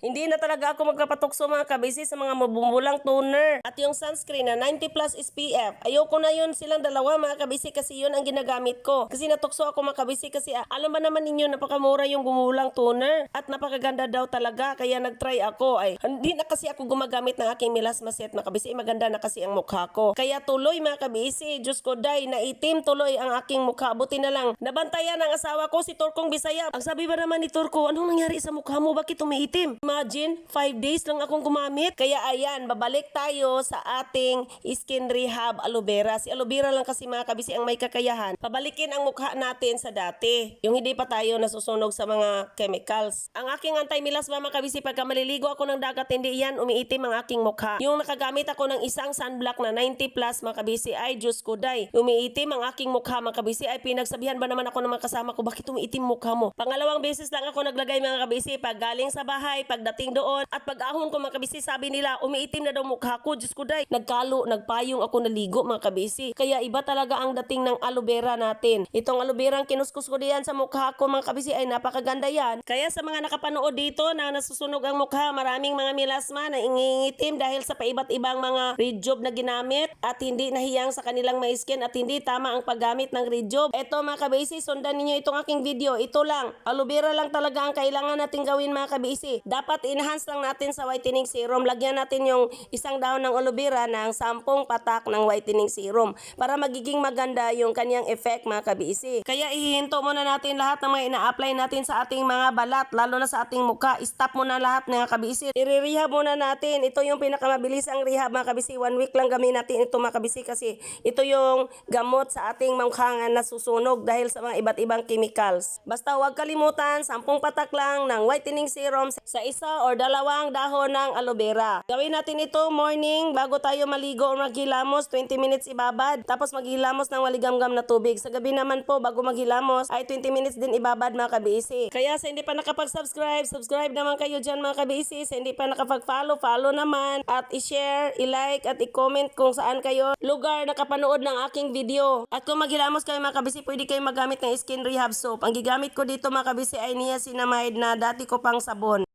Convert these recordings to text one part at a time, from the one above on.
Hindi na talaga ako magkapatukso mga kabisi sa mga mabumulang toner. At yung sunscreen na 90 plus SPF, ayoko na yun silang dalawa mga kabisi kasi yun ang ginagamit ko. Kasi natukso ako mga kabisi kasi alam ba naman ninyo napakamura yung gumulang toner. At napakaganda daw talaga kaya nagtry ako. Ay, hindi na kasi ako gumagamit ng aking melasma-set mga kabisi. Maganda na kasi ang mukha ko. Kaya tuloy mga kabisi, Diyos ko day, naitim tuloy ang aking mukha. Buti na lang, nabantayan ng asawa ko si Turkong Bisaya. Ang sabi ba naman ni Turko, anong nangyari sa mukha mo? Bakit umiitim? Imagine, 5 days lang akong gumamit. Kaya ayan, babalik tayo sa ating skin rehab aloe vera. Si aloe vera lang kasi mga kabisi ang may kakayahan. Pabalikin ang mukha natin sa dati. Yung hindi pa tayo nasusunog sa mga chemicals. Ang aking anti-melasma mga kabisi, pagka maliligo ako ng dagat, hindi yan umiitim ang aking mukha. Yung nakagamit ako ng isang sunblock na 90 plus mga kabisi, ay Diyos ko day, umiitim ang aking mukha mga kabisi. Ay pinagsabihan ba naman ako ng mga kasama ko, bakit umiitim mukha mo? Pangalawang beses lang ako naglagay mga kabisi, pag galing sa bahay, pagdating doon, at pag ahon ko mga kabisi, sabi nila umiitim na daw mukha ko. Diyos ko day, nagpayong ako naligo mga kabisi. Kaya iba talaga ang dating ng aloe vera natin. Itong aloe vera ang kinuskus ko diyan sa mukha ko mga kabisi, ay napakaganda yan. Kaya sa mga nakapanood dito na nasusunog ang mukha, maraming mga melasma na ingingitim dahil sa paiba't ibang mga red job na ginamit at hindi nahiyang sa kanilang may skin at hindi tama ang paggamit ng red job. Eto mga kabisi, sundan ninyo itong aking video. Ito lang, aloe vera lang talaga ang kailangan natin gawin mga kabisi. Dapat enhance lang natin sa whitening serum. Lagyan natin yung isang dahon ng aloe vera ng 10 patak ng whitening serum para magiging maganda yung kanyang effect mga kabisi. Kaya ihihinto muna natin lahat ng mga ina-apply natin sa ating mga balat, lalo na sa ating mukha. Stop muna lahat mga kabisi. I-rehab muna natin. Ito yung pinakamabilis ang rehab mga kabisi. 1 week lang gamitin natin ito mga kabisi kasi ito yung gamot sa ating mukha nga nasusunog dahil sa mga iba't ibang chemicals. Basta huwag kalimutan, 10 patak lang ng whitening serum sa isa or dalawang dahon ng aloe vera. Gawin natin ito morning bago tayo maligo o maghilamos, 20 minutes ibabad. Tapos maghilamos ng maligamgam na tubig. Sa gabi naman po bago maghilamos ay 20 minutes din ibabad mga kabisi. Kaya sa hindi pa nakapag-subscribe, subscribe naman kayo dyan mga kabisi. Sa hindi pa nakapag-follow, follow naman. At i-share, i-like at i-comment kung saan kayo lugar nakapanood ng aking video. At kung maghilamos kayo mga kabisi, pwede kayo magamit ng skin rehab soap. Ang gigamit ko dito mga kabisi ay niacinamide na dati ko pang sabon.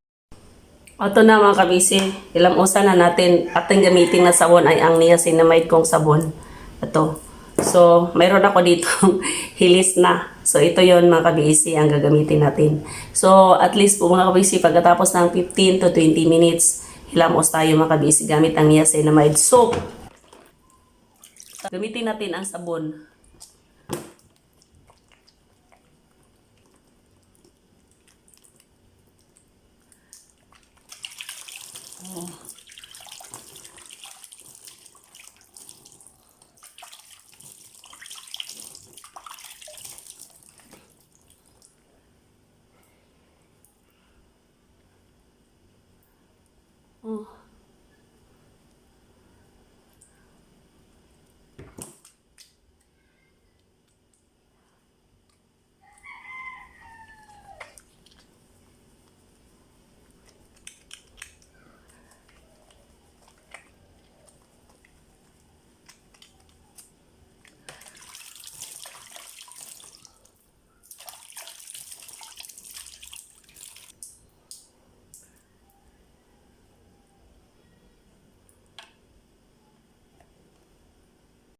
Ito na mga kabisi, ilamusan na natin. Ating gamitin na sabon ay ang niacinamide kong sabon. Ito. So, mayroon ako dito hilis na. So, ito yon mga kabisi ang gagamitin natin. So, at least po mga kabisi, pagkatapos ng 15 to 20 minutes, hilamos tayo mga kabisi gamit ang niacinamide soap. Gamitin natin ang sabon. Oh.